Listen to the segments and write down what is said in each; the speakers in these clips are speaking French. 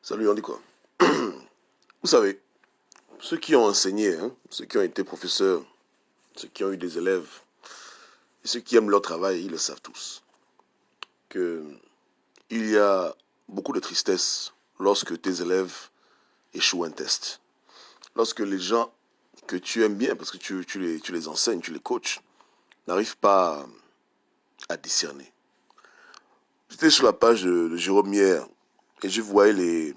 Salut, on dit quoi? Vous savez, ceux qui ont enseigné, hein, ceux qui ont été professeurs, ceux qui ont eu des élèves, et ceux qui aiment leur travail, ils le savent tous. Que il y a beaucoup de tristesse lorsque tes élèves échouent un test. Lorsque les gens que tu aimes bien, parce que tu les enseignes, tu les coaches, n'arrivent pas à discerner. J'étais sur la page de Jérôme hier et je voyais les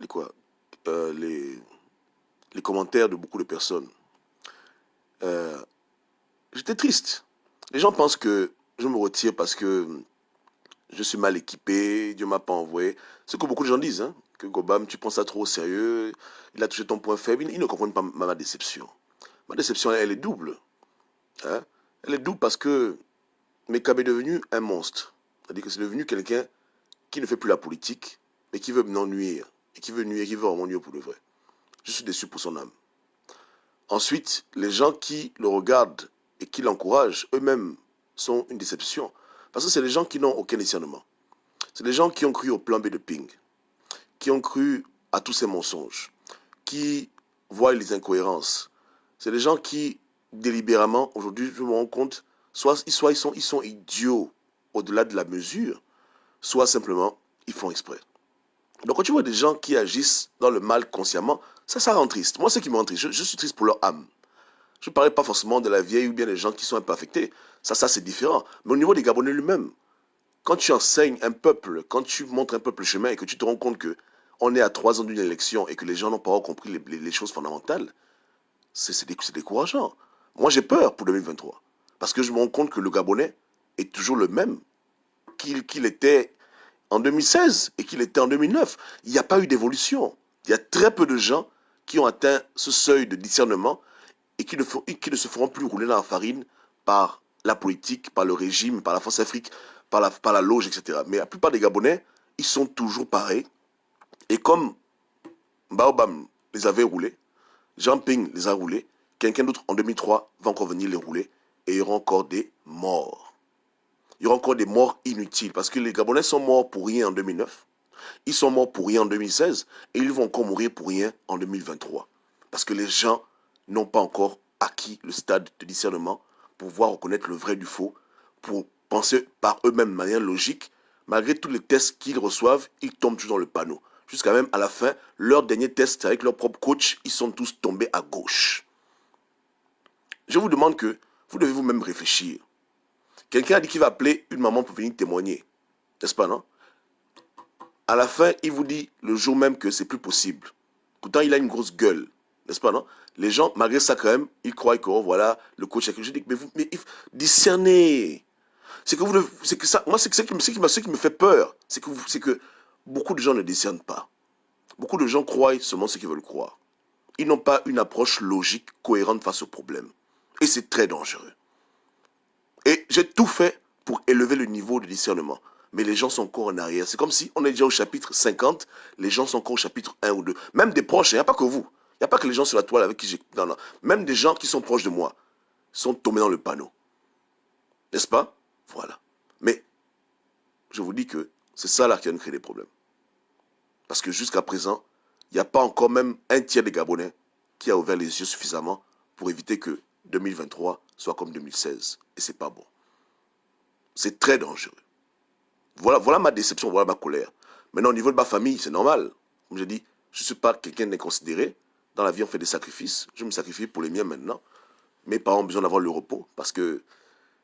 quoi, euh, les, les commentaires de beaucoup de personnes. Euh, J'étais triste. Les gens pensent que je me retire parce que je suis mal équipé, Dieu m'a pas envoyé. Ce que beaucoup de gens disent, hein, que Gobam, tu prends ça trop au sérieux, il a touché ton point faible. Ils ne comprennent pas ma déception. Ma déception, elle est double. Hein. Elle est double parce que Mekab est devenu un monstre. C'est-à-dire que c'est devenu quelqu'un qui ne fait plus la politique, mais qui veut maintenant nuire. Et qui veut nuire, qui veut vraiment nuire pour le vrai. Je suis déçu pour son âme. Ensuite, les gens qui le regardent et qui l'encouragent, eux-mêmes, sont une déception. Parce que c'est des gens qui n'ont aucun discernement. C'est des gens qui ont cru au plan B de Ping, qui ont cru à tous ces mensonges, qui voient les incohérences. C'est des gens qui, délibérément, aujourd'hui, je me rends compte, soit ils sont idiots au-delà de la mesure, soit simplement, ils font exprès. Donc quand tu vois des gens qui agissent dans le mal consciemment, ça rend triste. Moi, ce qui me rend triste, je suis triste pour leur âme. Je ne parlais pas forcément de la vieille ou bien des gens qui sont un peu affectés. Ça c'est différent. Mais au niveau des Gabonais lui-même, quand tu enseignes un peuple, quand tu montres un peuple le chemin et que tu te rends compte que on est à 3 ans d'une élection et que les gens n'ont pas encore compris les choses fondamentales, c'est décourageant. Moi, j'ai peur pour 2023. Parce que je me rends compte que le Gabonais est toujours le même qu'il était en 2016 et qu'il était en 2009. Il n'y a pas eu d'évolution. Il y a très peu de gens qui ont atteint ce seuil de discernement et qui ne se feront plus rouler dans la farine par la politique, par le régime, par la France Afrique, par la loge, etc. Mais la plupart des Gabonais, ils sont toujours pareils. Et comme Baobam les avait roulés, Jean Ping les a roulés, quelqu'un d'autre en 2003 va encore venir les rouler et il y aura encore des morts. Il y aura encore des morts inutiles parce que les Gabonais sont morts pour rien en 2009, ils sont morts pour rien en 2016 et ils vont encore mourir pour rien en 2023. Parce que les gens n'ont pas encore acquis le stade de discernement pour pouvoir reconnaître le vrai du faux, pour penser par eux-mêmes de manière logique. Malgré tous les tests qu'ils reçoivent, ils tombent toujours dans le panneau. Jusqu'à même à la fin, leur dernier test avec leur propre coach, ils sont tous tombés à gauche. Je vous demande que vous devez vous-même réfléchir. Quelqu'un a dit qu'il va appeler une maman pour venir témoigner. N'est-ce pas, non? À la fin, il vous dit le jour même que c'est plus possible. Pourtant, il a une grosse gueule. N'est-ce pas, non? Les gens, malgré ça, quand même, ils croient que, oh, voilà, le coach a quelque chose. Je dis, mais discernez. C'est que vous, c'est que ça, moi, c'est ce qui me fait peur. C'est que beaucoup de gens ne discernent pas. Beaucoup de gens croient seulement ce qu'ils veulent croire. Ils n'ont pas une approche logique, cohérente face au problème. Et c'est très dangereux. Et j'ai tout fait pour élever le niveau de discernement. Mais les gens sont encore en arrière. C'est comme si on est déjà au chapitre 50, les gens sont encore au chapitre 1 ou 2. Même des proches, il n'y a pas que vous. Il n'y a pas que les gens sur la toile avec qui j'ai... Non, non. Même des gens qui sont proches de moi sont tombés dans le panneau. N'est-ce pas? Voilà. Mais je vous dis que c'est ça là qui va nous créer des problèmes. Parce que jusqu'à présent, il n'y a pas encore même un tiers des Gabonais qui a ouvert les yeux suffisamment pour éviter que 2023 soit comme 2016. Et c'est pas bon. C'est très dangereux. Voilà ma déception, voilà ma colère. Maintenant, au niveau de ma famille, c'est normal. Comme je dis, je ne suis pas quelqu'un d'inconsidéré. Dans la vie, on fait des sacrifices. Je me sacrifie pour les miens maintenant. Mes parents ont besoin d'avoir le repos parce que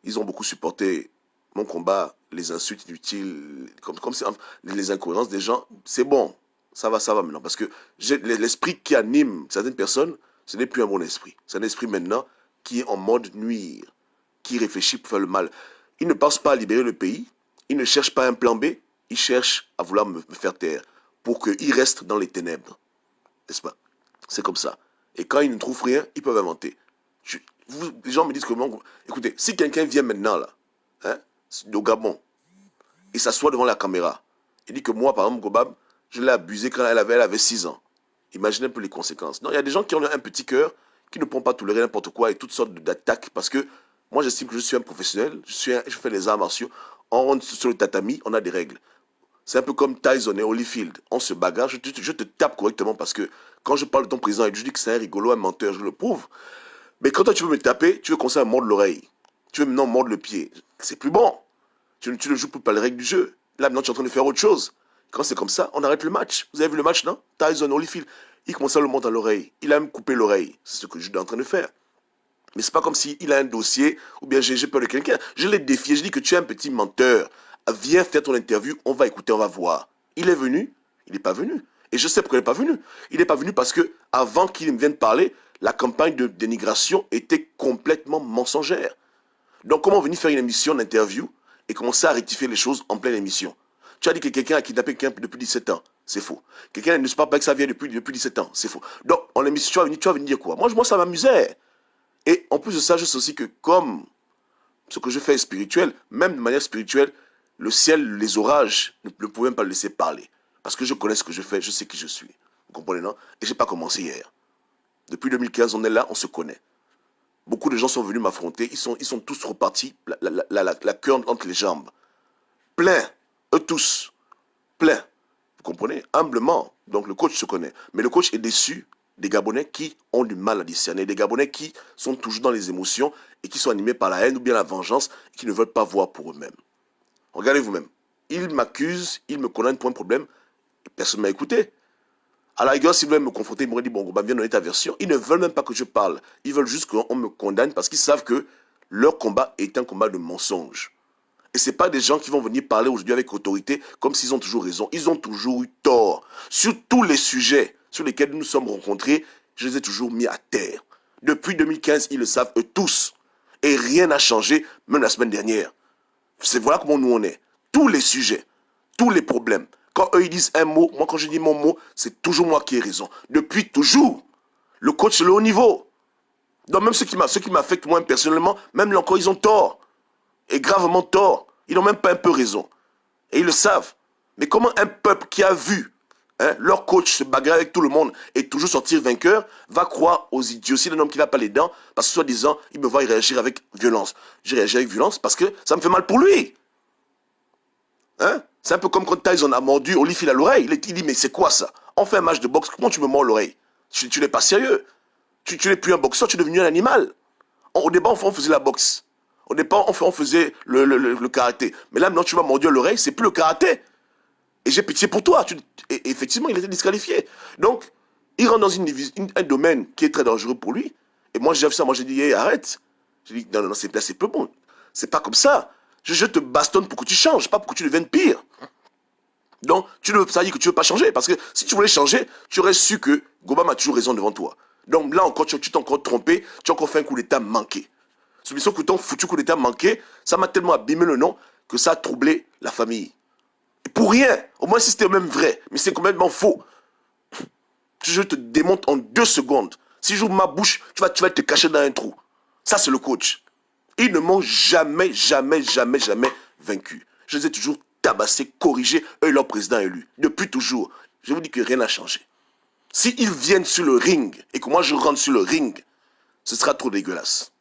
ils ont beaucoup supporté mon combat, les insultes inutiles, comme les incohérences des gens. C'est bon, ça va maintenant. Parce que l'esprit qui anime certaines personnes, ce n'est plus un bon esprit. C'est un esprit maintenant qui est en mode nuire, qui réfléchit pour faire le mal. Il ne pense pas à libérer le pays, il ne cherche pas un plan B, il cherche à vouloir me faire taire pour qu'il reste dans les ténèbres. N'est-ce pas? C'est comme ça. Et quand ils ne trouvent rien, ils peuvent inventer. Les gens me disent que, écoutez, si quelqu'un vient maintenant, là, hein, au Gabon, et s'assoit devant la caméra, et dit que moi, par exemple, Gobab, je l'ai abusé quand elle avait 6 ans. Imaginez un peu les conséquences. Non, il y a des gens qui ont un petit cœur, qui ne pourront pas tolérer n'importe quoi et toutes sortes d'attaques, parce que moi, j'estime que je suis un professionnel, je fais les arts martiaux, on rentre sur le tatami, on a des règles. C'est un peu comme Tyson et Holyfield. On se bagarre, je te tape correctement parce que quand je parle de ton président et je dis que c'est un rigolo, un menteur, je le prouve. Mais quand toi tu veux me taper, tu veux commencer à mordre l'oreille. Tu veux maintenant mordre le pied. C'est plus bon. Tu ne joues plus pas les règles du jeu. Là maintenant tu es en train de faire autre chose. Quand c'est comme ça, on arrête le match. Vous avez vu le match, non? Tyson, Holyfield, il commence à le mordre à l'oreille. Il a même coupé l'oreille. C'est ce que je suis en train de faire. Mais c'est pas comme s'il a un dossier ou bien j'ai peur de quelqu'un. Je l'ai défié. Je dis que tu es un petit menteur. Viens faire ton interview. On va écouter, on va voir. Il est venu. Il n'est pas venu. Et je sais pourquoi il n'est pas venu. Il n'est pas venu parce que avant qu'il me vienne parler, la campagne de dénigration était complètement mensongère. Donc comment venir faire une émission d'interview et commencer à rectifier les choses en pleine émission? Tu as dit que quelqu'un a kidnappé quelqu'un depuis 17 ans. C'est faux. Quelqu'un ne se parle pas que ça vient depuis 17 ans. C'est faux. Donc, en émission, tu vas venir dire quoi? Moi, ça m'amusait. Et en plus de ça, je sais aussi que comme ce que je fais est spirituel, même de manière spirituelle, le ciel, les orages ne pouvaient même pas le laisser parler. Parce que je connais ce que je fais, je sais qui je suis. Vous comprenez, non? Et je n'ai pas commencé hier. Depuis 2015, on est là, on se connaît. Beaucoup de gens sont venus m'affronter, ils sont tous repartis, la queue entre les jambes. Plein, eux tous, plein. Vous comprenez? Humblement. Donc le coach se connaît. Mais le coach est déçu des Gabonais qui ont du mal à discerner, des Gabonais qui sont toujours dans les émotions et qui sont animés par la haine ou bien la vengeance et qui ne veulent pas voir pour eux-mêmes. Regardez vous-même. Ils m'accusent, ils me condamnent pour un problème et personne ne m'a écouté. À la rigueur, s'ils veulent me confronter, ils m'auraient dit, bon, viens donner ta version. Ils ne veulent même pas que je parle. Ils veulent juste qu'on me condamne parce qu'ils savent que leur combat est un combat de mensonge. Et ce n'est pas des gens qui vont venir parler aujourd'hui avec autorité comme s'ils ont toujours raison. Ils ont toujours eu tort. Sur tous les sujets sur lesquels nous nous sommes rencontrés, je les ai toujours mis à terre. Depuis 2015, ils le savent eux tous. Et rien n'a changé, même la semaine dernière. C'est voilà comment nous on est. Tous les sujets, tous les problèmes. Quand eux ils disent un mot, moi quand je dis mon mot, c'est toujours moi qui ai raison. Depuis toujours. Le coach, c'est le haut niveau. Donc même ceux qui m'affectent moi personnellement, même là encore, ils ont tort. Et gravement tort. Ils n'ont même pas un peu raison. Et ils le savent. Mais comment un peuple qui a vu leur coach se bagarrer avec tout le monde et toujours sortir vainqueur va croire aux idioties d'un homme qui n'a pas les dents parce que soi-disant, il me voit réagir avec violence. Je réagis avec violence parce que ça me fait mal pour lui. Hein? C'est un peu comme quand Tyson a mordu Holyfield à l'oreille. Il dit, mais c'est quoi ça? On fait un match de boxe, comment tu me mords l'oreille? Tu n'es pas sérieux. Tu n'es plus un boxeur, tu es devenu un animal. Au départ, on faisait la boxe. Au départ, on faisait le karaté. Mais là, maintenant, tu m'as mordu à l'oreille, c'est plus le karaté. Et j'ai pitié pour toi. Et effectivement, il était disqualifié. Donc, il rentre dans un domaine qui est très dangereux pour lui. Et moi, j'ai vu ça, moi, j'ai dit, hey, arrête. J'ai dit, non, c'est peu bon. C'est pas comme ça. Je te bastonne pour que tu changes, pas pour que tu deviennes pire. Donc, ça dit que tu ne veux pas changer. Parce que si tu voulais changer, tu aurais su que Gobam a toujours raison devant toi. Donc là encore, tu t'es encore trompé, tu as encore fait un coup d'état manqué. Celui que ton foutu coup d'état manqué, ça m'a tellement abîmé le nom que ça a troublé la famille. Et pour rien, au moins si c'était même vrai, mais c'est complètement faux. Je te démonte en 2 secondes. Si j'ouvre ma bouche, tu vas te cacher dans un trou. Ça, c'est le coach. Ils ne m'ont jamais, jamais, jamais, jamais vaincu. Je les ai toujours tabassés, corrigés, eux et leur président élu. Depuis toujours. Je vous dis que rien n'a changé. S'ils viennent sur le ring et que moi je rentre sur le ring, ce sera trop dégueulasse.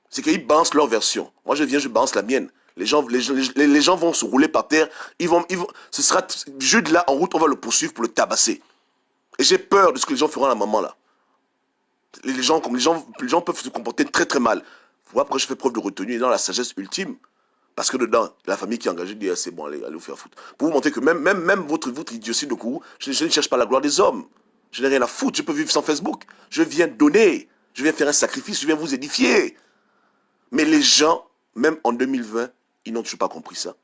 C'est qu'ils balancent leur version. Moi je viens, je balance la mienne. Les gens vont se rouler par terre. Ce sera jeudi là en route, on va le poursuivre pour le tabasser. Et j'ai peur de ce que les gens feront à un moment là. Les gens peuvent se comporter très très mal. Voilà pourquoi je fais preuve de retenue et dans la sagesse ultime. Parce que dedans, la famille qui est engagée dit, c'est bon, allez vous faire foutre. Pour vous montrer que même votre idiotie de Kourou, je ne cherche pas la gloire des hommes. Je n'ai rien à foutre, je peux vivre sans Facebook. Je viens donner, je viens faire un sacrifice, je viens vous édifier. Mais les gens, même en 2020, ils n'ont toujours pas compris ça.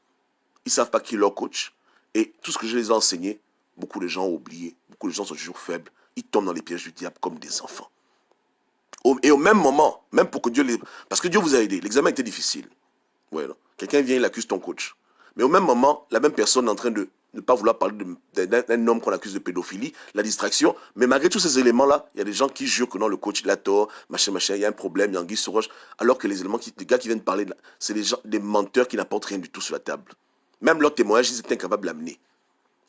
Ils ne savent pas qui est leur coach. Et tout ce que je les ai enseigné, beaucoup de gens ont oublié. Beaucoup de gens sont toujours faibles. Ils tombent dans les pièges du diable comme des enfants. Et au même moment, même pour que Dieu les... Parce que Dieu vous a aidé. L'examen était difficile. Ouais, quelqu'un vient, il accuse ton coach. Mais au même moment, la même personne est en train de ne pas vouloir parler d'un homme qu'on accuse de pédophilie, la distraction. Mais malgré tous ces éléments-là, il y a des gens qui jurent que non, le coach, il a tort, machin, il y a un problème, il y a un sur roche. Alors que les gars qui viennent parler, c'est des menteurs qui n'apportent rien du tout sur la table. Même leur témoignage, ils étaient incapables de l'amener.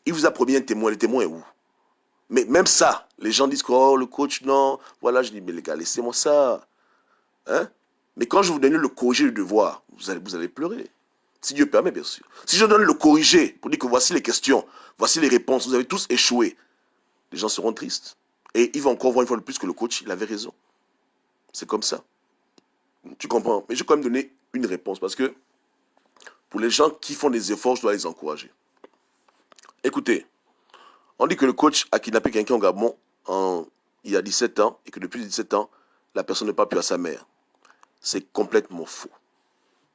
Il vous a promis un témoin, le témoin est où? Mais même ça, les gens disent que oh, le coach, non. Voilà, je dis, mais les gars, laissez-moi ça. Hein? Mais quand je vous donne le corriger le devoir, vous allez pleurer. Si Dieu permet, bien sûr. Si je donne le corrigé pour dire que voici les questions, voici les réponses, vous avez tous échoué, les gens seront tristes. Et ils vont encore voir une fois de plus que le coach, il avait raison. C'est comme ça. Tu comprends? Mais je vais quand même donner une réponse parce que pour les gens qui font des efforts, je dois les encourager. Écoutez, on dit que le coach a kidnappé quelqu'un au Gabon il y a 17 ans et que depuis 17 ans, la personne ne parle plus à sa mère. C'est complètement faux.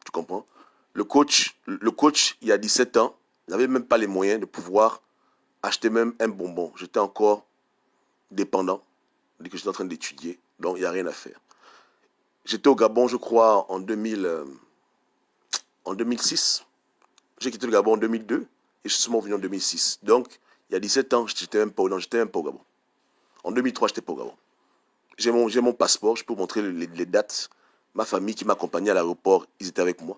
Tu comprends? Le coach, il y a 17 ans, n'avait même pas les moyens de pouvoir acheter même un bonbon. J'étais encore dépendant. On dit que j'étais en train d'étudier, donc il n'y a rien à faire. J'étais au Gabon, je crois, en 2006. J'ai quitté le Gabon en 2002 et je suis seulement venu en 2006. Donc, il y a 17 ans, j'étais un peu au Gabon. En 2003, j'étais pas au Gabon. J'ai mon passeport, je peux vous montrer les dates. Ma famille qui m'accompagnait à l'aéroport, ils étaient avec moi.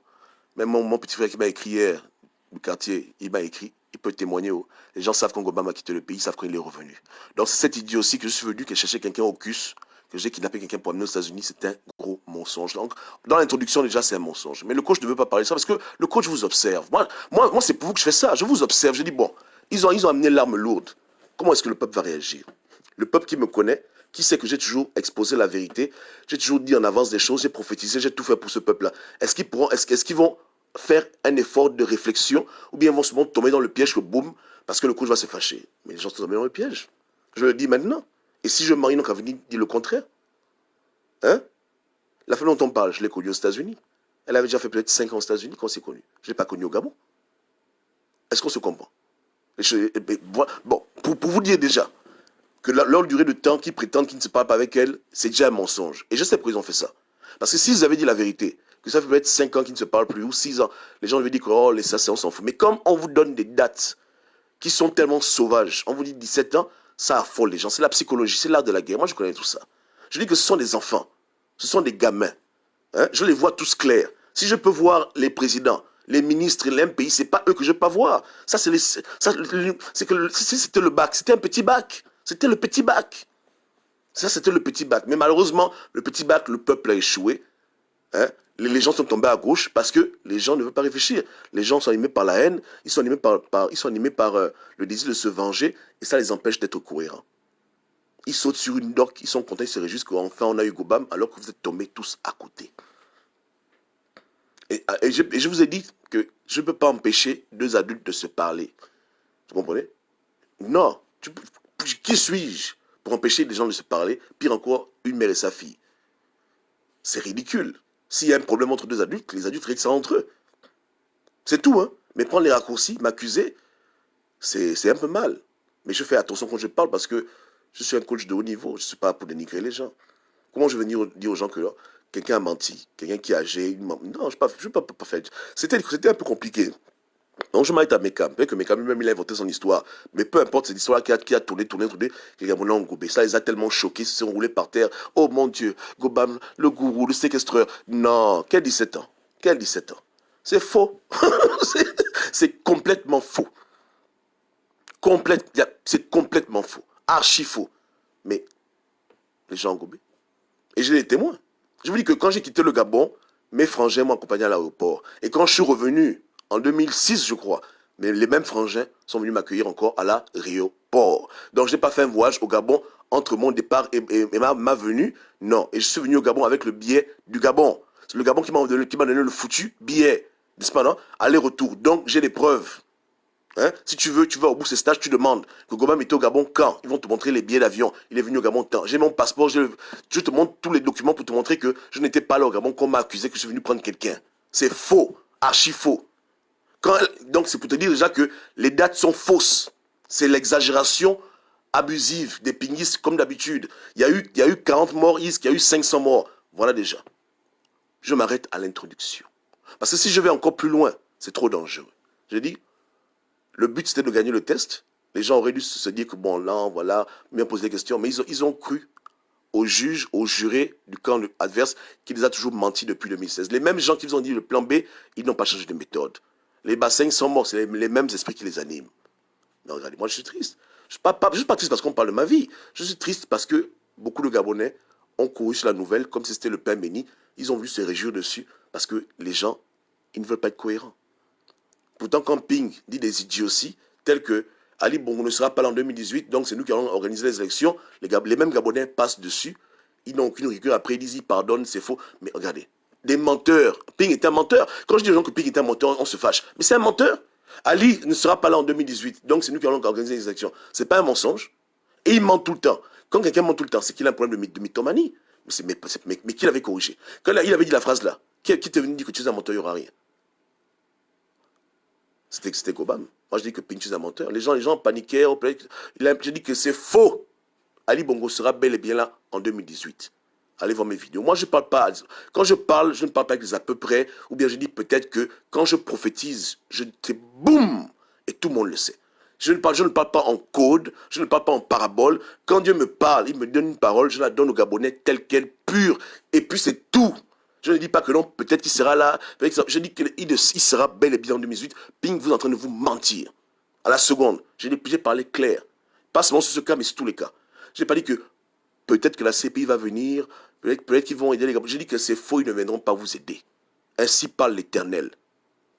Même mon petit frère qui m'a écrit hier, du quartier, il m'a écrit, il peut témoigner. Les gens savent quand Gobam a quitté le pays, ils savent quand il est revenu. Donc c'est cette idée aussi que je suis venu, que chercher quelqu'un au CUS, que j'ai kidnappé quelqu'un pour amener aux États-Unis, c'est un gros mensonge. Donc dans l'introduction déjà c'est un mensonge. Mais le coach ne veut pas parler de ça parce que le coach vous observe. Moi c'est pour vous que je fais ça. Je vous observe. Je dis bon, ils ont amené l'arme lourde. Comment est-ce que le peuple va réagir? Le peuple qui me connaît, qui sait que j'ai toujours exposé la vérité, j'ai toujours dit en avance des choses, j'ai prophétisé, j'ai tout fait pour ce peuple-là. Est-ce qu'ils vont faire un effort de réflexion ou bien ils vont se tomber dans le piège que boum, parce que le coach va se fâcher? Mais les gens sont tombés dans le piège. Je le dis maintenant. Et si je marie, donc à venir dire le contraire? Hein? La femme dont on parle, je l'ai connue aux États-Unis. Elle avait déjà fait peut-être 5 ans aux États-Unis qu'on s'est connue. Je ne l'ai pas connue au Gabon. Est-ce qu'on se comprend? Bon, pour vous dire déjà, que leur durée de temps qu'ils prétendent qu'ils ne se parlent pas avec elle, c'est déjà un mensonge. Et je sais pourquoi ils ont fait ça. Parce que s'ils avaient dit la vérité, que ça fait peut-être 5 ans qu'ils ne se parlent plus, ou 6 ans, les gens devaient dire que oh, ça, on s'en fout. Mais comme on vous donne des dates qui sont tellement sauvages, on vous dit 17 ans, ça affole les gens. C'est la psychologie, c'est l'art de la guerre. Moi, je connais tout ça. Je dis que ce sont des enfants, ce sont des gamins. Hein? Je les vois tous clairs. Si je peux voir les présidents, les ministres et l'MPI, c'est pas eux que je peux pas voir. Ça, c'était le bac, c'était un petit bac. C'était le petit bac. Ça, c'était le petit bac. Mais malheureusement, le petit bac, le peuple a échoué. Hein? Les gens sont tombés à gauche parce que les gens ne veulent pas réfléchir. Les gens sont animés par la haine, ils sont animés par le désir de se venger, et ça les empêche d'être cohérents. Ils sautent sur une doc, ils sont contents, ils se réjouissent qu'enfin on a eu Gobam, alors que vous êtes tombés tous à côté. Et je vous ai dit que je ne peux pas empêcher deux adultes de se parler. Vous comprenez? Non. Qui suis-je pour empêcher les gens de se parler? Pire encore, une mère et sa fille. C'est ridicule. S'il y a un problème entre deux adultes, les adultes règlent ça entre eux. C'est tout, hein. Mais prendre les raccourcis, m'accuser, c'est un peu mal. Mais je fais attention quand je parle parce que je suis un coach de haut niveau. Je ne suis pas pour dénigrer les gens. Comment je vais venir dire aux gens que quelqu'un a menti, quelqu'un qui a agi? Non, je ne vais pas faire. C'était un peu compliqué. Donc je m'arrête à Mekam. Peut-être que Mekam lui-même, il a inventé son histoire. Mais peu importe, cette histoire qui a tourné, que les Gabonais ont gobé. Ça les a tellement choqués, ils se sont roulés par terre. Oh mon Dieu, Gobam, le gourou, le séquestreur. Non, quel 17 ans? Quel 17 ans? C'est faux. C'est complètement faux. C'est complètement faux. Archi faux. Mais les gens ont gobé. Et j'ai des témoins. Je vous dis que quand j'ai quitté le Gabon, mes frangins m'ont accompagné à l'aéroport. Et quand je suis revenu, en 2006, je crois, mais les mêmes frangins sont venus m'accueillir encore à l'aéroport. Donc, je n'ai pas fait un voyage au Gabon entre mon départ et ma venue. Non. Et je suis venu au Gabon avec le billet du Gabon. C'est le Gabon qui m'a donné le foutu billet. N'est-ce pas, non? Aller-retour. Donc, j'ai des preuves. Hein? Si tu veux, tu vas au bout de ces stages, tu demandes que Gobam était au Gabon quand? Ils vont te montrer les billets d'avion. Il est venu au Gabon quand? J'ai mon passeport, je te montre tous les documents pour te montrer que je n'étais pas là au Gabon, qu'on m'a accusé que je suis venu prendre quelqu'un. C'est faux, archi faux. Donc c'est pour te dire déjà que les dates sont fausses. C'est l'exagération abusive des pinguistes comme d'habitude. Il y a eu 40 morts, il y a eu 500 morts. Voilà déjà. Je m'arrête à l'introduction. Parce que si je vais encore plus loin, c'est trop dangereux. J'ai dit, le but, c'était de gagner le test. Les gens auraient dû se dire que, bon, là, voilà, bien poser des questions. Mais ils ont cru aux juges, aux jurés du camp adverse, qui les a toujours menti depuis 2016. Les mêmes gens qui vous ont dit le plan B, ils n'ont pas changé de méthode. Les bassins sont morts, c'est les mêmes esprits qui les animent. Mais regardez, moi, je suis triste. Je ne suis pas triste parce qu'on parle de ma vie. Je suis triste parce que beaucoup de Gabonais ont couru sur la nouvelle comme si c'était le pain béni. Ils ont voulu se réjouir dessus parce que les gens, ils ne veulent pas être cohérents. Pourtant, quand Ping dit des idioties, telles que Ali Bongo ne sera pas là en 2018, donc c'est nous qui allons organiser les élections, les mêmes Gabonais passent dessus, ils n'ont aucune rigueur, après ils disent, ils pardonnent, c'est faux. Mais regardez, des menteurs. Ping est un menteur. Quand je dis aux gens que Ping est un menteur, on se fâche. Mais c'est un menteur. Ali ne sera pas là en 2018, donc c'est nous qui allons organiser les élections. C'est pas un mensonge. Et il ment tout le temps. Quand quelqu'un ment tout le temps, c'est qu'il a un problème de mythomanie. Mais qui l'avait corrigé? Quand il avait dit la phrase là, qui t'est venu dire que tu es un menteur, il n'y aura rien? C'était Kobam. Moi je dis que Ping est un menteur. Les gens paniquaient. Je dis que c'est faux. Ali Bongo sera bel et bien là en 2018. Allez voir mes vidéos. Moi, je ne parle pas. Quand je parle, je ne parle pas avec des à peu près. Ou bien je dis peut-être que quand je prophétise, c'est boum. Et tout le monde le sait. Je ne parle pas en code. Je ne parle pas en parabole. Quand Dieu me parle, il me donne une parole. Je la donne aux Gabonais telle qu'elle, pure. Et puis c'est tout. Je ne dis pas que non, peut-être qu'il sera là. Je dis qu'il sera bel et bien en 2018. Ping, vous êtes en train de vous mentir. À la seconde. J'ai parlé clair. Pas seulement sur ce cas, mais sur tous les cas. Je n'ai pas dit que peut-être que la CPI va venir, peut-être qu'ils vont aider les Gabonais. J'ai dit que c'est faux, ils ne viendront pas vous aider. Ainsi parle l'Éternel.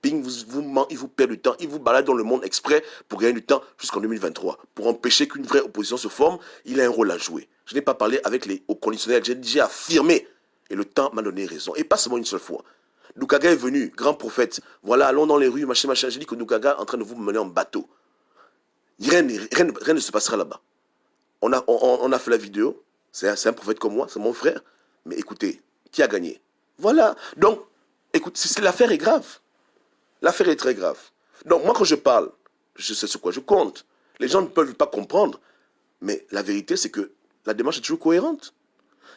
Ping vous ment, il vous perd du temps, il vous balade dans le monde exprès pour gagner du temps jusqu'en 2023. Pour empêcher qu'une vraie opposition se forme, il a un rôle à jouer. Je n'ai pas parlé avec les hauts conditionnels, j'ai affirmé. Et le temps m'a donné raison. Et pas seulement une seule fois. Nukaga est venu, grand prophète. Voilà, allons dans les rues, machin. J'ai dit que Nukaga est en train de vous mener en bateau. Rien ne se passera là-bas. On a fait la vidéo. C'est un prophète comme moi, c'est mon frère. Mais écoutez, qui a gagné? Voilà. Donc, écoute, l'affaire est grave. L'affaire est très grave. Donc, moi, quand je parle, je sais sur quoi je compte. Les gens ne peuvent pas comprendre. Mais la vérité, c'est que la démarche est toujours cohérente.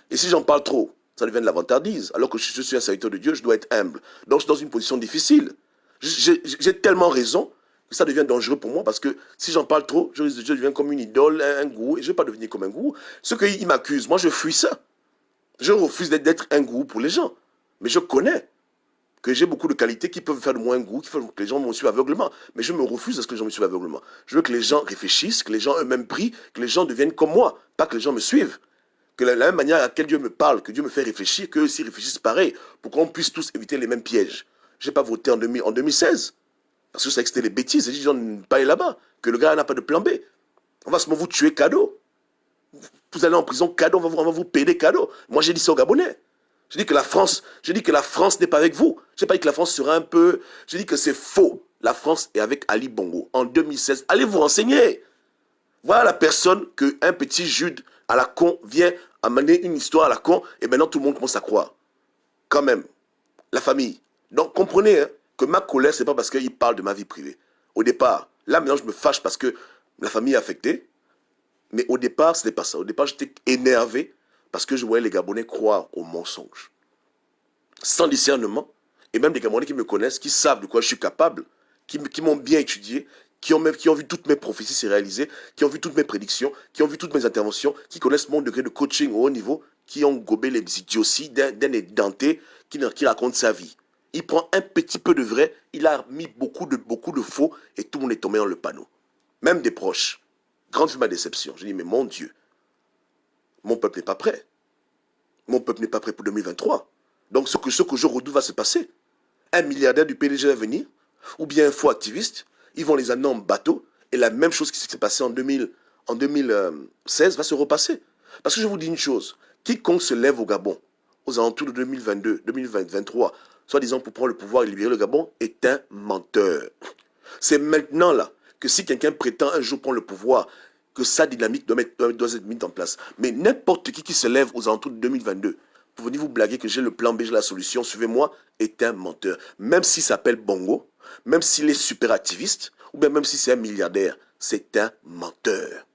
Et si j'en parle trop, ça devient de la vantardise. Alors que je suis un serviteur de Dieu, je dois être humble. Donc, je suis dans une position difficile. J'ai tellement raison que ça devient dangereux pour moi parce que si j'en parle trop, je deviens comme une idole, un gourou. Et je ne vais pas devenir comme un gourou. Ce qu'ils m'accusent, moi, je fuis ça. Je refuse d'être un gourou pour les gens. Mais je connais que j'ai beaucoup de qualités qui peuvent faire de moi un gourou, qui font que les gens me suivent aveuglement. Mais je me refuse à ce que les gens me suivent aveuglement. Je veux que les gens réfléchissent, que les gens eux-mêmes prient, que les gens deviennent comme moi, pas que les gens me suivent. Que la même manière à laquelle Dieu me parle, que Dieu me fait réfléchir, qu'eux aussi réfléchissent pareil, pour qu'on puisse tous éviter les mêmes pièges. Je n'ai pas voté en 2016, parce que je savais que c'était des bêtises. J'ai dit, gens, ne pas aller là-bas, que le gars n'a pas de plan B. On va seulement vous tuer cadeau. Vous allez en prison cadeau, on va vous payer des cadeaux. Moi, j'ai dit ça aux Gabonais. J'ai dit que la France n'est pas avec vous. Je n'ai pas dit que la France sera un peu... J'ai dit que c'est faux. La France est avec Ali Bongo en 2016. Allez vous renseigner. Voilà la personne qu'un petit Jude à la con vient amener une histoire à la con et maintenant tout le monde commence à croire. Quand même, la famille. Donc comprenez hein, que ma colère, c'est pas parce qu'il parle de ma vie privée. Au départ, là maintenant je me fâche parce que la famille est affectée. Mais au départ, ce n'était pas ça. Au départ, j'étais énervé parce que je voyais les Gabonais croire aux mensonges. Sans discernement. Et même des Gabonais qui me connaissent, qui savent de quoi je suis capable, qui m'ont bien étudié, qui ont vu toutes mes prophéties se réaliser, qui ont vu toutes mes prédictions, qui ont vu toutes mes interventions, qui connaissent mon degré de coaching au haut niveau, qui ont gobé les idioties d'un édenté qui raconte sa vie. Il prend un petit peu de vrai, il a mis beaucoup de faux et tout le monde est tombé dans le panneau. Même des proches. Grande fut ma déception. Je dis, mais mon Dieu, mon peuple n'est pas prêt. Mon peuple n'est pas prêt pour 2023. Donc ce que je redoute va se passer. Un milliardaire du PDG va venir, ou bien un faux activiste, ils vont les amener en bateau, et la même chose qui s'est passée en 2016 va se repasser. Parce que je vous dis une chose, quiconque se lève au Gabon, aux alentours de 2022, 2023, soi-disant pour prendre le pouvoir et libérer le Gabon, est un menteur. C'est maintenant là que si quelqu'un prétend un jour prendre le pouvoir, que sa dynamique doit être mise en place. Mais n'importe qui se lève aux alentours de 2022 pour venir vous blaguer que j'ai le plan B, j'ai la solution, suivez-moi, est un menteur. Même s'il s'appelle Bongo, même s'il est super activiste, ou bien même si c'est un milliardaire, c'est un menteur.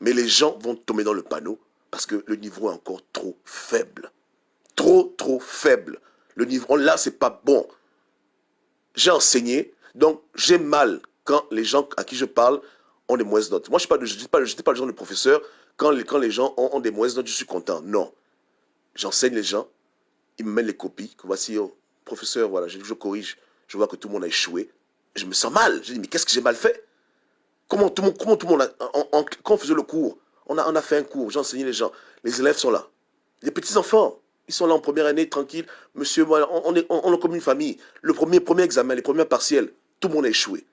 Mais les gens vont tomber dans le panneau parce que le niveau est encore trop faible. Trop faible. Le niveau, là, c'est pas bon. J'ai enseigné, donc j'ai mal quand les gens à qui je parle ont des mauvaises notes. Moi, je n'étais pas le genre de professeur, quand les gens ont des mauvaises notes, je suis content. Non. J'enseigne les gens, ils me mettent les copies, que voici, oh, professeur, voilà, je corrige, je vois que tout le monde a échoué. Je me sens mal. Je dis, mais qu'est-ce que j'ai mal fait? Comment tout le monde a... Quand on faisait le cours, on a fait un cours, j'ai enseigné les gens. Les élèves sont là. Les petits-enfants, ils sont là en première année, tranquilles. Monsieur, voilà, on est comme une famille. Le premier examen, les premiers partiels, tout le monde a échoué.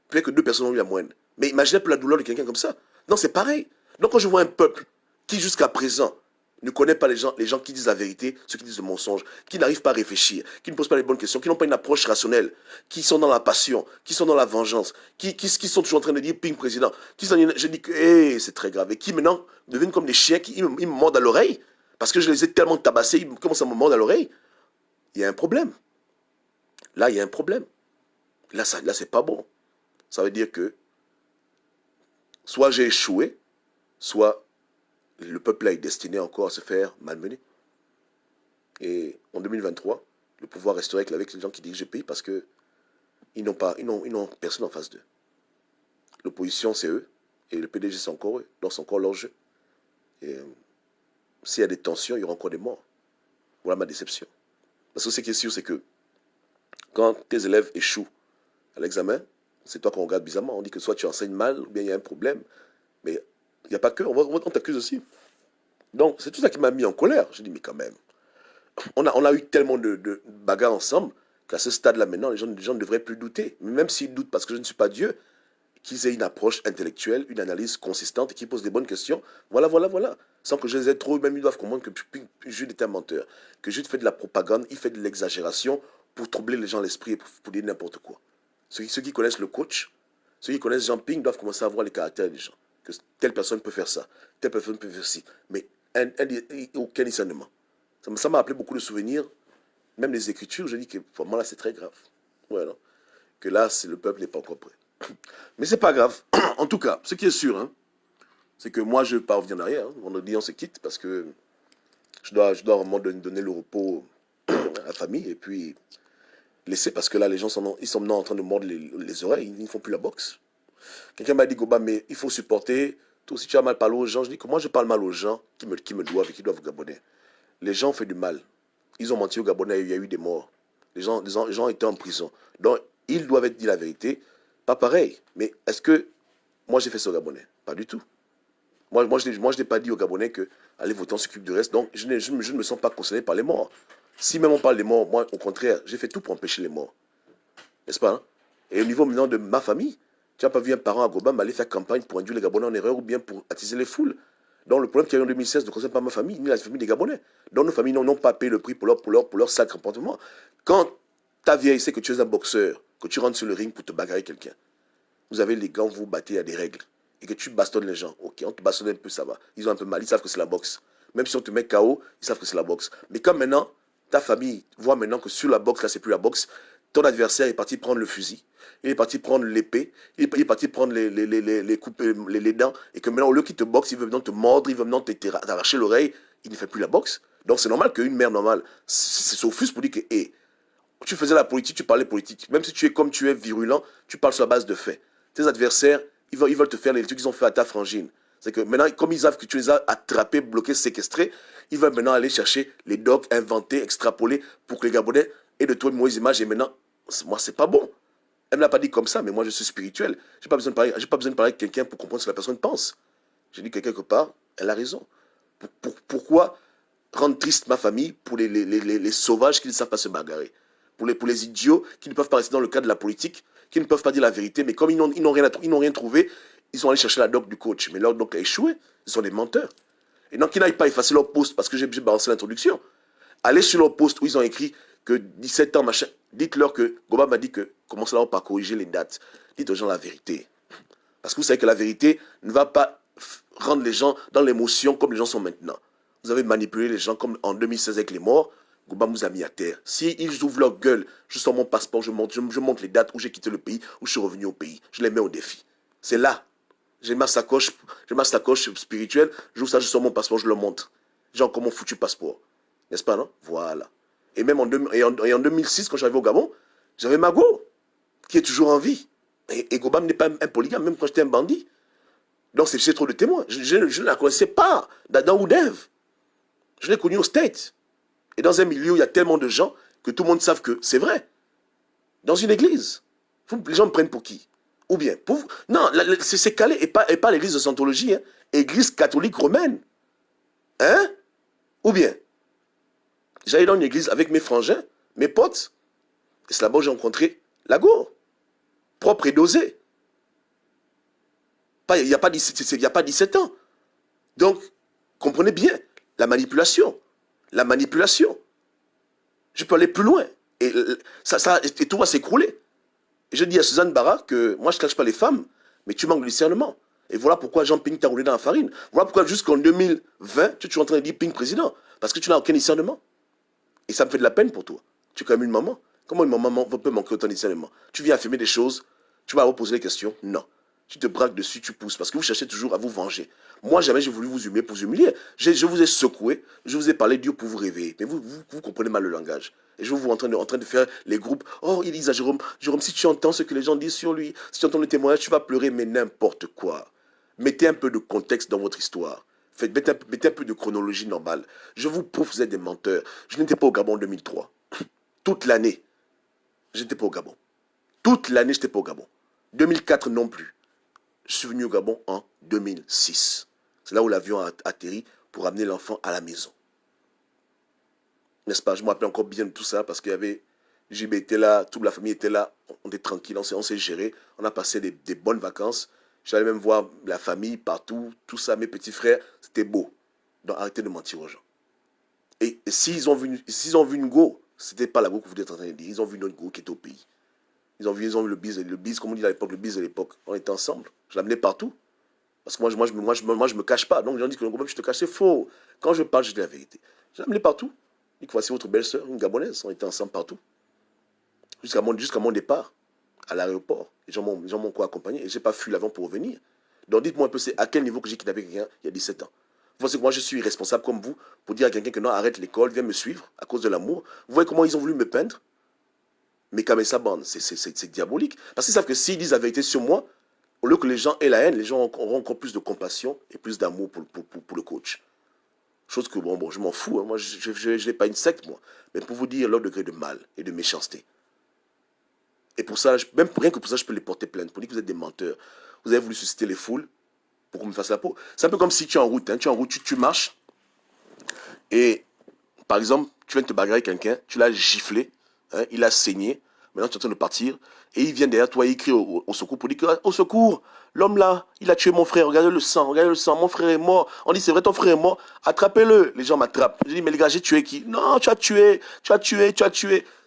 Peut-être que 2 personnes ont eu la moyenne. Mais imaginez pour la douleur de quelqu'un comme ça. Non, c'est pareil. Donc quand je vois un peuple qui jusqu'à présent ne connaît pas les gens qui disent la vérité, ceux qui disent le mensonge, qui n'arrivent pas à réfléchir, qui ne posent pas les bonnes questions, qui n'ont pas une approche rationnelle, qui sont dans la passion, qui sont dans la vengeance, qui sont toujours en train de dire ping président, je dis que hey, c'est très grave. Et qui maintenant deviennent comme des chiens, ils me mordent à l'oreille, parce que je les ai tellement tabassés, ils commencent à me mordre à l'oreille. Il y a un problème. Là, il y a un problème. Là, c'est pas bon. Ça veut dire que soit j'ai échoué, soit le peuple est destiné encore à se faire malmener. Et en 2023, le pouvoir resterait avec les gens qui dirigent le pays parce que ils n'ont personne en face d'eux. L'opposition, c'est eux. Et le PDG, c'est encore eux. Donc, c'est encore leur jeu. Et s'il y a des tensions, il y aura encore des morts. Voilà ma déception. Parce que ce qui est sûr, c'est que quand tes élèves échouent à l'examen, c'est toi qu'on regarde bizarrement. On dit que soit tu enseignes mal, ou bien il y a un problème. Mais il n'y a pas que. On t'accuse aussi. Donc, c'est tout ça qui m'a mis en colère. Je dis, mais quand même, on a eu tellement de bagarres ensemble qu'à ce stade-là, maintenant, les gens ne devraient plus douter. Mais même s'ils doutent parce que je ne suis pas Dieu, qu'ils aient une approche intellectuelle, une analyse consistante et qu'ils posent des bonnes questions. Voilà. Sans que je les ai trop, même ils doivent comprendre que Jude est un menteur. Que Jude fait de la propagande, il fait de l'exagération pour troubler les gens l'esprit et pour dire n'importe quoi. Ceux qui connaissent le coach, ceux qui connaissent Jean Ping doivent commencer à voir les caractères des gens. Que telle personne peut faire ça, telle personne peut faire ci. Mais aucun discernement. Ça m'a appelé beaucoup de souvenirs, même les écritures. Je dis que vraiment là, c'est très grave. Voilà. Que là, le peuple n'est pas encore prêt. Mais c'est pas grave. En tout cas, ce qui est sûr, hein, c'est que moi, je ne vais pas revenir en arrière. Hein. Vendredi, on se quitte parce que je dois vraiment donner le repos à la famille et puis laisser parce que là, les gens ils sont maintenant en train de mordre les oreilles. Ils ne font plus la boxe. Quelqu'un m'a dit, Goba, mais il faut supporter. Toi, si tu as mal parlé aux gens, je dis que moi, je parle mal aux gens qui me doivent et qui doivent Gabonais. Les gens ont fait du mal. Ils ont menti au Gabonais, il y a eu des morts. Les gens étaient en prison. Donc, ils doivent être dit la vérité. Pas pareil. Mais est-ce que moi, j'ai fait ça au Gabonais? Pas du tout. Moi, je n'ai pas dit aux Gabonais que allez voter, on s'occupe du reste. Donc, je ne me sens pas concerné par les morts. Si même on parle des morts, moi, au contraire, j'ai fait tout pour empêcher les morts. N'est-ce pas, hein? Et au niveau maintenant de ma famille, tu n'as pas vu un parent à Goba aller faire campagne pour induire les Gabonais en erreur ou bien pour attiser les foules. Donc le problème qu'il y a eu en 2016 ne concerne pas ma famille, ni la famille des Gabonais. Donc nos familles n'ont pas payé le prix pour leur sale comportement. Quand ta vieille sait que tu es un boxeur, que tu rentres sur le ring pour te bagarrer quelqu'un, vous avez les gants, vous vous battez à des règles. Et que tu bastonnes les gens. Ok, on te bastonne un peu, ça va. Ils ont un peu mal, ils savent que c'est la boxe. Même si on te met KO, ils savent que c'est la boxe. Mais comme maintenant, ta famille voit maintenant que sur la boxe, là, c'est plus la boxe, ton adversaire est parti prendre le fusil, il est parti prendre l'épée, il est parti prendre les coupes, les dents, et que maintenant, au lieu qu'il te boxe, il veut maintenant te mordre, il veut maintenant t'arracher l'oreille, il ne fait plus la boxe. Donc c'est normal qu'une mère normale s'offuse pour dire que, hey, tu faisais la politique, tu parlais politique. Même si tu es comme tu es virulent, tu parles sur la base de faits. Tes adversaires, ils veulent te faire les trucs qu'ils ont fait à ta frangine. C'est que maintenant, comme ils savent que tu les as attrapés, bloqués, séquestrés, ils veulent maintenant aller chercher les docs, inventer, extrapoler pour que les Gabonais aient de toi une mauvaise image. Et maintenant, moi, c'est pas bon. Elle ne l'a pas dit comme ça, mais moi, je suis spirituel. Je n'ai pas besoin de parler avec quelqu'un pour comprendre ce que la personne pense. J'ai dit que quelque part, elle a raison. Pourquoi rendre triste ma famille pour les sauvages qui ne savent pas se bagarrer? Pour les idiots qui ne peuvent pas rester dans le cadre de la politique, qui ne peuvent pas dire la vérité, mais comme ils n'ont rien trouvé, ils sont allés chercher la doc du coach. Mais leur doc a échoué. Ils sont des menteurs. Et donc, qu'ils n'aillent pas effacer leur poste, parce que j'ai balancé l'introduction. Allez sur leur poste où ils ont écrit que 17 ans, machin. Dites-leur que Goba m'a dit que commencez là par corriger les dates. Dites aux gens la vérité. Parce que vous savez que la vérité ne va pas rendre les gens dans l'émotion comme les gens sont maintenant. Vous avez manipulé les gens comme en 2016 avec les morts. Goba nous a mis à terre. Si ils ouvrent leur gueule, je sors mon passeport, je montre les dates où j'ai quitté le pays, où je suis revenu au pays. Je les mets au défi. C'est là. J'ai ma sacoche spirituelle. J'ouvre ça, je sors mon passeport, je le montre. J'ai encore mon foutu passeport. N'est-ce pas, non? Voilà. Et même en 2006, quand j'arrivais au Gabon, j'avais Mago, qui est toujours en vie. Et Gobam n'est pas un polygame, même quand j'étais un bandit. Donc c'est trop de témoins. Je ne la connaissais pas d'Adam ou d'Ève. Je l'ai connue au States. Et dans un milieu où il y a tellement de gens que tout le monde savent que c'est vrai. Dans une église. Les gens me prennent pour qui? Ou bien, non, c'est calé, et pas l'église de Scientologie, hein. Église catholique romaine. Hein? Ou bien, j'allais dans une église avec mes frangins, mes potes, et c'est là-bas où j'ai rencontré Lago. propre et dosé. Il n'y a pas 17 ans. Donc, comprenez bien, la manipulation. La manipulation. Je peux aller plus loin. Et, et tout va s'écrouler. Et je dis à Suzanne Barra que moi, je ne cache pas les femmes, mais tu manques de discernement. Et voilà pourquoi Jean Ping t'a roulé dans la farine. Voilà pourquoi jusqu'en 2020, tu es en train de dire Ping président. Parce que tu n'as aucun discernement. Et ça me fait de la peine pour toi. Tu es quand même une maman. Comment une maman peut manquer autant de discernement? Tu viens affirmer des choses, tu vas reposer les questions? Non. Tu te braques dessus, tu pousses, parce que vous cherchez toujours à vous venger. Moi, jamais j'ai voulu vous humilier pour vous humilier. Je vous ai secoué, je vous ai parlé Dieu pour vous réveiller. Mais vous comprenez mal le langage. Et je vous vois en train de faire les groupes. Oh, ils disent à Jérôme, Jérôme, si tu entends ce que les gens disent sur lui, si tu entends le témoignage, tu vas pleurer, mais n'importe quoi. Mettez un peu de contexte dans votre histoire. Mettez un peu de chronologie normale. Je vous prouve que vous êtes des menteurs. Je n'étais pas au Gabon en 2003. Toute l'année, je n'étais pas au Gabon. Toute l'année, je n'étais pas au Gabon. 2004 non plus. Je suis venu au Gabon en 2006. C'est là où l'avion a atterri pour amener l'enfant à la maison. N'est-ce pas? Je me rappelle encore bien de tout ça parce qu'il y avait... JB était là, toute la famille était là. On était tranquille, on s'est géré. On a passé des bonnes vacances. J'allais même voir la famille partout, tout ça, mes petits frères. C'était beau. Donc arrêtez de mentir aux gens. Et s'ils ont vu une go, c'était pas la go que vous êtes en train de dire. Ils ont vu une autre go qui était au pays. Ils ont vu le biz, comme on dit à l'époque, le biz de l'époque. On était ensemble. Je l'amenais partout. Parce que moi, je me cache pas. Donc, les gens disent que je te cache, c'est faux. Quand je parle, je dis la vérité. Je l'amenais partout. Je dis que voici votre belle-sœur, une Gabonaise. On était ensemble partout. Jusqu'à mon départ, à l'aéroport. Les gens m'ont quoi accompagné. Et je n'ai pas fui l'avion pour revenir. Donc, dites-moi un peu, c'est à quel niveau que j'ai kidnappé quelqu'un il y a 17 ans. Vous pensez que moi, je suis irresponsable comme vous pour dire à quelqu'un que non, arrête l'école, viens me suivre à cause de l'amour. Vous voyez comment ils ont voulu me peindre? Mais Kamessa Band, c'est diabolique. Parce qu'ils savent que s'ils disent la vérité sur moi, au lieu que les gens aient la haine, les gens auront encore plus de compassion et plus d'amour pour le coach. Chose que, bon, je m'en fous. Hein. Moi, je n'ai pas une secte, moi. Mais pour vous dire leur degré de mal et de méchanceté. Et pour ça, même rien que pour ça, je peux les porter plainte. Pour dire que vous êtes des menteurs. Vous avez voulu susciter les foules pour qu'on me fasse la peau. C'est un peu comme si tu es en route. Hein. Tu es en route, tu marches. Et, par exemple, tu viens de te bagarrer avec quelqu'un. Tu l'as giflé. Hein, il a saigné. Maintenant, tu es en train de partir. Et il vient derrière toi, il crie au secours pour dire que, au secours, l'homme là, il a tué mon frère. Regardez le sang, mon frère est mort. On dit, c'est vrai, ton frère est mort. Attrapez-le. Les gens m'attrapent. Je dis, mais les gars, j'ai tué qui? Non, tu as tué.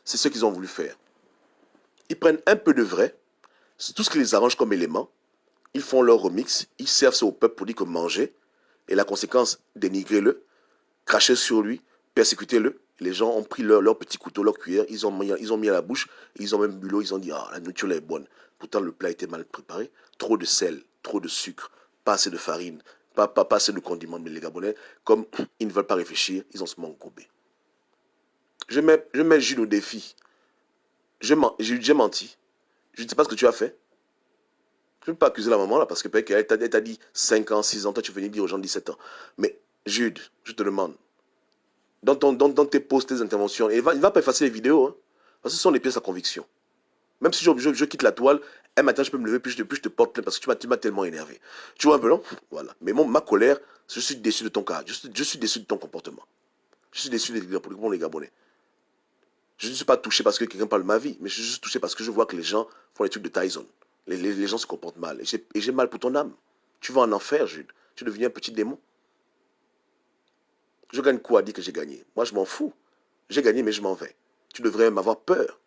C'est ce qu'ils ont voulu faire. Ils prennent un peu de vrai. C'est tout ce qui les arrange comme élément. Ils font leur remix. Ils servent ça au peuple pour dire que manger. Et la conséquence, dénigrer-le, cracher sur lui, persécuter-le. Les gens ont pris leur petit couteau, leur cuillère, ils ont mis à la bouche, ils ont même bu l'eau, ils ont dit, ah, la nourriture là est bonne. Pourtant, le plat était mal préparé. Trop de sel, trop de sucre, pas assez de farine, pas assez de condiments. Mais les Gabonais, comme ils ne veulent pas réfléchir, ils ont se m'encombé. Je mets Jules au défi. J'ai menti. Je ne sais pas ce que tu as fait. Je ne peux pas accuser la maman là, parce que peut-être qu'elle t'a dit 5 ans, 6 ans, toi tu venais dire aux gens de 17 ans. Mais Jude, je te demande, dans tes posts, tes interventions, il ne va pas effacer les vidéos, hein, parce que ce sont des pièces à conviction. Même si je quitte la toile, un matin je peux me lever, puis je te porte plainte parce que tu m'as tellement énervé. Tu vois un peu, non? Voilà. Mais ma colère, je suis déçu de ton cas. Je suis déçu de ton comportement. Je suis déçu des Gabonais. Je ne suis pas touché parce que quelqu'un parle de ma vie, mais je suis touché parce que je vois que les gens font les trucs de Tyson. Les gens se comportent mal. Et j'ai mal pour ton âme. Tu vas en enfer, Jude. Tu deviens un petit démon. Je gagne quoi à dire que j'ai gagné? Moi, je m'en fous. J'ai gagné, mais je m'en vais. Tu devrais m'avoir peur.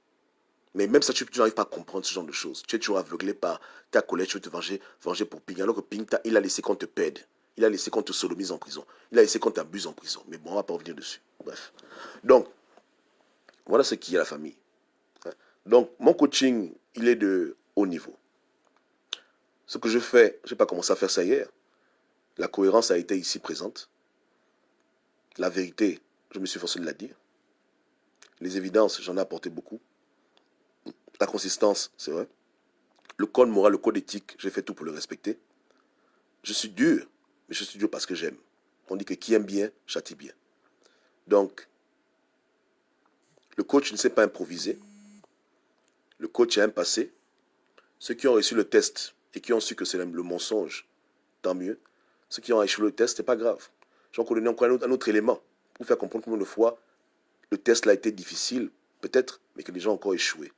Mais même ça, tu n'arrives pas à comprendre ce genre de choses. Tu es toujours aveuglé par ta colère, tu veux te venger pour Ping. Alors que Ping, il a laissé qu'on te pède. Il a laissé qu'on te sodomise en prison. Il a laissé qu'on t'abuse en prison. Mais bon, on ne va pas revenir dessus. Bref. Donc, voilà ce qui est la famille. Donc, mon coaching, il est de haut niveau. Ce que je fais, je n'ai pas commencé à faire ça hier. La cohérence a été ici présente. La vérité, je me suis forcé de la dire. Les évidences, j'en ai apporté beaucoup. La consistance, c'est vrai. Le code moral, le code éthique, j'ai fait tout pour le respecter. Je suis dur, mais je suis dur parce que j'aime. On dit que qui aime bien, châtie bien. Donc, le coach ne sait pas improviser. Le coach a un passé. Ceux qui ont reçu le test et qui ont su que c'est le mensonge, tant mieux. Ceux qui ont échoué le test, ce n'est pas grave. J'en connais encore un autre élément pour faire comprendre combien de fois le test là a été difficile, peut-être, mais que les gens ont encore échoué.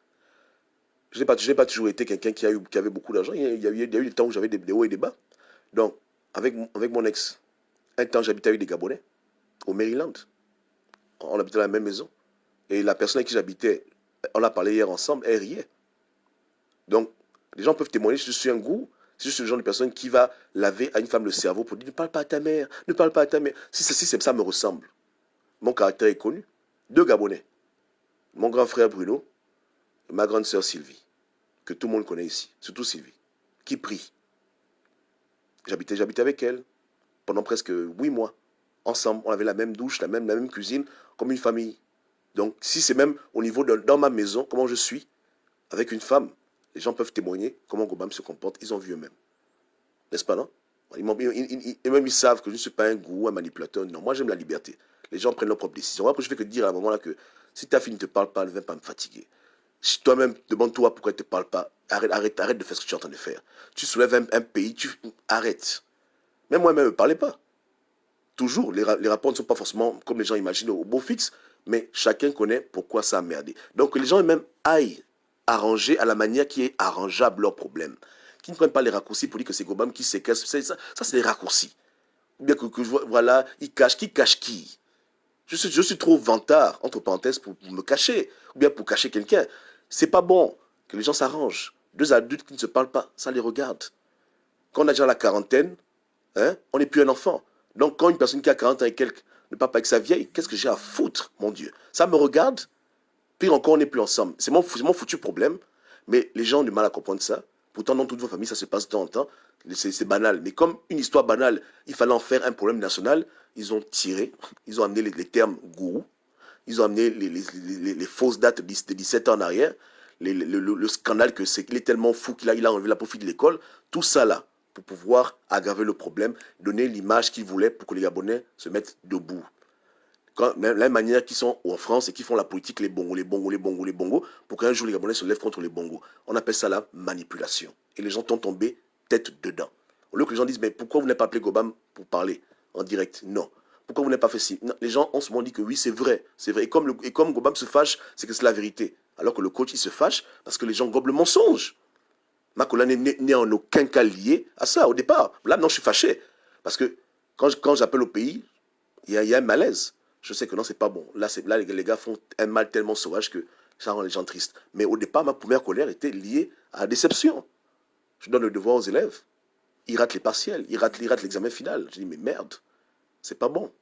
Je n'ai pas toujours été quelqu'un qui avait beaucoup d'argent. Il y a eu des temps où j'avais des hauts et des bas. Donc, avec mon ex, un temps, j'habitais avec des Gabonais, au Maryland. On habitait dans la même maison. Et la personne avec qui j'habitais, on a parlé hier ensemble, elle riait. Donc, les gens peuvent témoigner, je suis un goût. Si je suis le genre de personne qui va laver à une femme le cerveau pour dire ne parle pas à ta mère, ne parle pas à ta mère. Si ça me ressemble. Mon caractère est connu. Deux Gabonais. Mon grand frère Bruno et ma grande sœur Sylvie, que tout le monde connaît ici, surtout Sylvie, qui prie. J'habitais avec elle pendant presque 8 mois. Ensemble, on avait la même douche, la même cuisine, comme une famille. Donc, si c'est même au niveau dans ma maison, comment je suis, avec une femme, les gens peuvent témoigner comment Gobam se comporte, ils ont vu eux-mêmes. N'est-ce pas, non? Et même ils savent que je ne suis pas un gourou, un manipulateur. Non, moi j'aime la liberté. Les gens prennent leurs propres décisions. Après, je fais que dire à un moment là que si ta fille ne te parle pas, ne viens pas me fatiguer. Si toi-même, demande-toi pourquoi elle ne te parle pas. Arrête de faire ce que tu es en train de faire. Tu soulèves un pays, arrête. Même moi-même, ne me parlez pas. Toujours, les rapports ne sont pas forcément comme les gens imaginent au beau fixe, mais chacun connaît pourquoi ça a merdé. Donc que les gens eux-mêmes aillent arranger à la manière qui est arrangeable leurs problèmes. Qui ne prennent pas les raccourcis pour dire que c'est Gobam qui séquestre. Ça c'est des raccourcis. Ou bien que voilà, qui cache qui. Je suis trop vantard, entre parenthèses, pour me cacher. Ou bien pour cacher quelqu'un. C'est pas bon que les gens s'arrangent. Deux adultes qui ne se parlent pas, ça les regarde. Quand on a déjà la quarantaine, hein, on n'est plus un enfant. Donc quand une personne qui a 40 ans et quelques ne parle pas avec sa vieille, qu'est-ce que j'ai à foutre, mon Dieu? Ça me regarde. Pire encore, on n'est plus ensemble. C'est mon foutu problème. Mais les gens ont du mal à comprendre ça. Pourtant, dans toute vos familles, ça se passe de temps en temps. C'est banal. Mais comme une histoire banale, il fallait en faire un problème national, ils ont tiré, ils ont amené les termes gourou, ils ont amené les fausses dates de 17 ans en arrière, le scandale que c'est qu'il est tellement fou qu'il a enlevé la profit de l'école, tout ça là, pour pouvoir aggraver le problème, donner l'image qu'il voulait pour que les Gabonais se mettent debout. La manière qu'ils sont en France et qui font la politique, les bongos, les bongos, les bongos, les bongos, pour qu'un jour les Gabonais se lèvent contre les bongos. On appelle ça la manipulation. Et les gens sont tombés tête dedans. Au lieu que les gens disent, mais pourquoi vous n'avez pas appelé Gobam pour parler en direct? Non. Pourquoi vous n'avez pas fait ci? Non. Les gens en ce moment dit que oui, c'est vrai. C'est vrai. Et comme Gobam se fâche, c'est que c'est la vérité. Alors que le coach, il se fâche parce que les gens gobent le mensonge. Makola n'est en aucun cas lié à ça au départ. Là, non, je suis fâché. Parce que quand j'appelle au pays, il y a un malaise. Je sais que non, c'est pas bon. Là, les gars font un mal tellement sauvage que ça rend les gens tristes. Mais au départ, ma première colère était liée à la déception. Je donne le devoir aux élèves. Ils ratent les partiels, ils ratent l'examen final. Je dis, mais merde, c'est pas bon.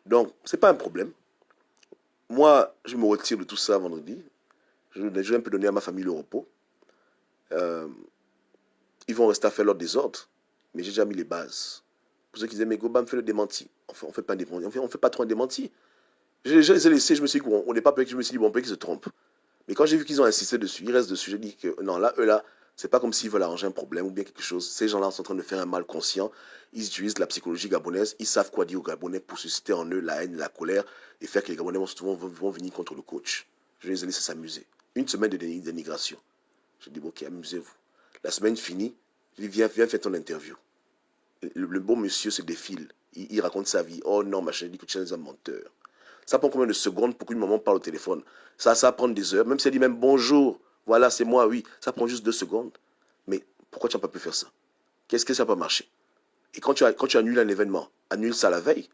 Donc, c'est pas un problème. Moi, je me retire de tout ça vendredi. Je vais un peu donner à ma famille le repos. Euh, ils vont rester à faire leur désordre. Mais j'ai déjà mis les bases. Pour ceux qui disaient, mais Gobam fait le démenti. On fait pas un démenti. On fait pas trop un démenti. Je les ai laissés, je me suis dit, on n'est pas peur, je me suis dit, bon, peut-être qu'ils se trompent. Mais quand j'ai vu qu'ils ont insisté dessus, ils restent dessus, j'ai dit que non, là, eux là, c'est pas comme s'ils veulent arranger un problème ou bien quelque chose. Ces gens-là sont en train de faire un mal conscient. Ils utilisent la psychologie gabonaise, ils savent quoi dire aux Gabonais pour susciter en eux la haine, la colère et faire que les Gabonais vont venir contre le coach. Je les ai laissés s'amuser. Une semaine de dénigration. Je dis, bon, ok, amusez-vous. La semaine finie, je dis, viens faire ton interview. Le bon monsieur se défile. Il raconte sa vie. Oh non, machin, il dit que tu es un menteur. Ça prend combien de secondes pour qu'une maman parle au téléphone? Ça prend des heures. Même si elle dit même bonjour, voilà, c'est moi, oui. Ça prend juste 2 secondes. Mais pourquoi tu n'as pas pu faire ça? Qu'est-ce que ça n'a pas marché? Et quand tu annules un événement, annule ça la veille.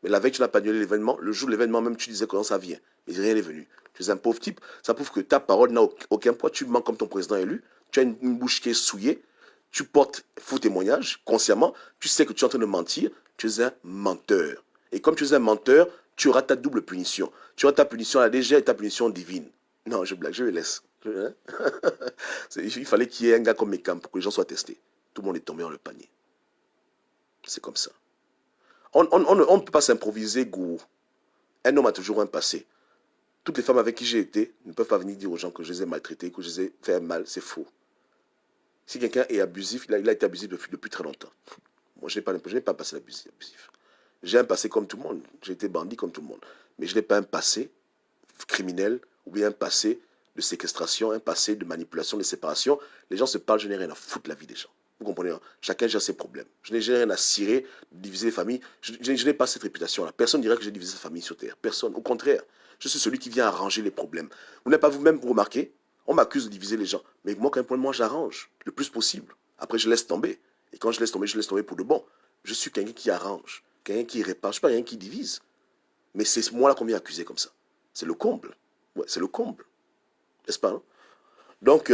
Mais la veille, tu n'as pas annulé l'événement. Le jour de l'événement, même, tu disais comment ça vient. Mais rien n'est venu. Tu es un pauvre type. Ça prouve que ta parole n'a aucun poids. Tu mens comme ton président élu. Tu as une bouche qui est souillée. Tu portes faux témoignage consciemment. Tu sais que tu es en train de mentir. Tu es un menteur. Et comme tu es un menteur, tu auras ta double punition. Tu auras ta punition à la légère et ta punition divine. Non, je blague, je le laisse. Il fallait qu'il y ait un gars comme Mekam pour que les gens soient testés. Tout le monde est tombé dans le panier. C'est comme ça. On ne peut pas s'improviser gourou. Un homme a toujours un passé. Toutes les femmes avec qui j'ai été ne peuvent pas venir dire aux gens que je les ai maltraités, que je les ai fait un mal. C'est faux. Si quelqu'un est abusif, il a été abusif depuis très longtemps. Moi, je n'ai pas un passé abusif. J'ai un passé comme tout le monde. J'ai été bandit comme tout le monde. Mais je n'ai pas un passé criminel ou bien un passé de séquestration, un passé de manipulation, de séparation. Les gens se parlent, je n'ai rien à foutre de la vie des gens. Vous comprenez, hein? Chacun gère ses problèmes. Je n'ai rien à cirer, diviser les familles. Je n'ai pas cette réputation-là. Personne ne dirait que j'ai divisé sa famille sur terre. Personne. Au contraire, je suis celui qui vient arranger les problèmes. Vous n'avez pas vous-même remarqué, On m'accuse de diviser les gens. Mais moi, quand même, moi, j'arrange le plus possible. Après, je laisse tomber. Et quand je laisse tomber pour de bon. Je suis quelqu'un qui arrange, quelqu'un qui répare. Je ne suis pas quelqu'un qui divise. Mais c'est moi-là qu'on vient accuser comme ça. C'est le comble. Ouais, c'est le comble. N'est-ce pas, hein? Donc,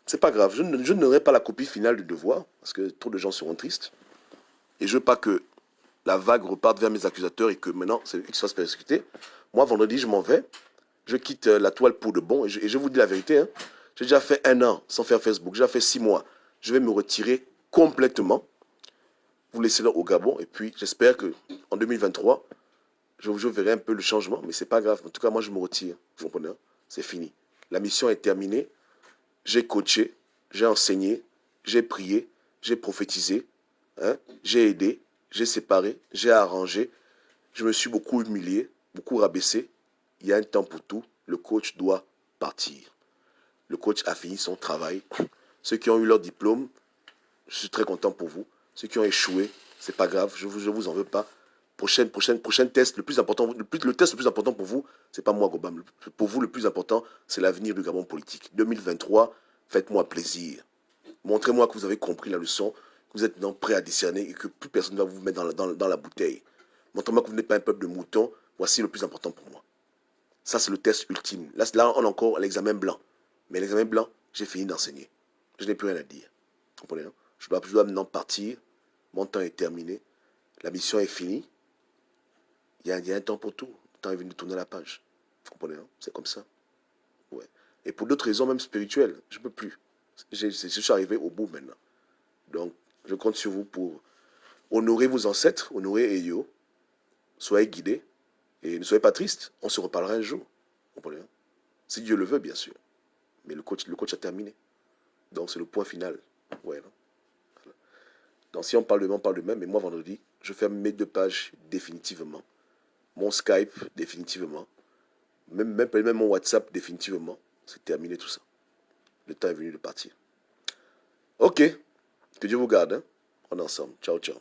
c'est pas grave. Je n'aurai pas la copie finale du devoir, parce que trop de gens seront tristes. Et je veux pas que la vague reparte vers mes accusateurs et que maintenant, c'est eux qui se fassent persécuter. Moi, vendredi, je m'en vais. Je quitte la toile pour de bon. Et je vous dis la vérité, hein, j'ai déjà fait 1 an sans faire Facebook. J'ai déjà fait 6 mois. Je vais me retirer complètement. Vous laisser là au Gabon. Et puis, j'espère qu'en 2023, je verrai un peu le changement. Mais c'est pas grave. En tout cas, moi, je me retire. Vous comprenez? C'est fini. La mission est terminée. J'ai coaché. J'ai enseigné. J'ai prié. J'ai prophétisé. Hein, j'ai aidé. J'ai séparé. J'ai arrangé. Je me suis beaucoup humilié. Beaucoup rabaissé. Il y a un temps pour tout. Le coach doit partir. Le coach a fini son travail. Ceux qui ont eu leur diplôme, je suis très content pour vous. Ceux qui ont échoué, c'est pas grave, je vous en veux pas. Prochain test, le plus important, le test le plus important pour vous, c'est pas moi, Gobam. Pour vous, le plus important, c'est l'avenir du Gabon politique. 2023, faites-moi plaisir. Montrez-moi que vous avez compris la leçon, que vous êtes maintenant prêt à discerner et que plus personne ne va vous mettre dans la bouteille. Montrez-moi que vous n'êtes pas un peuple de moutons. Voici le plus important pour moi. Ça, c'est le test ultime. Là, on a encore l'examen blanc. Mais l'examen blanc, j'ai fini d'enseigner. Je n'ai plus rien à dire. Vous comprenez, hein? Je dois maintenant partir. Mon temps est terminé. La mission est finie. Il y a un temps pour tout. Le temps est venu de tourner la page. Vous comprenez, hein? C'est comme ça. Ouais. Et pour d'autres raisons, même spirituelles, je ne peux plus. Je suis arrivé au bout maintenant. Donc, je compte sur vous pour honorer vos ancêtres, honorer Eyo. Soyez guidés. Et ne soyez pas tristes. On se reparlera un jour. Vous comprenez, hein? Si Dieu le veut, bien sûr. Mais le coach a terminé. Donc, c'est le point final. Ouais, non? Donc, si on parle de même. Mais moi, vendredi, je ferme mes 2 pages définitivement. Mon Skype, définitivement. Même mon WhatsApp, définitivement. C'est terminé tout ça. Le temps est venu de partir. Ok. Que Dieu vous garde. Hein? On est ensemble. Ciao, ciao.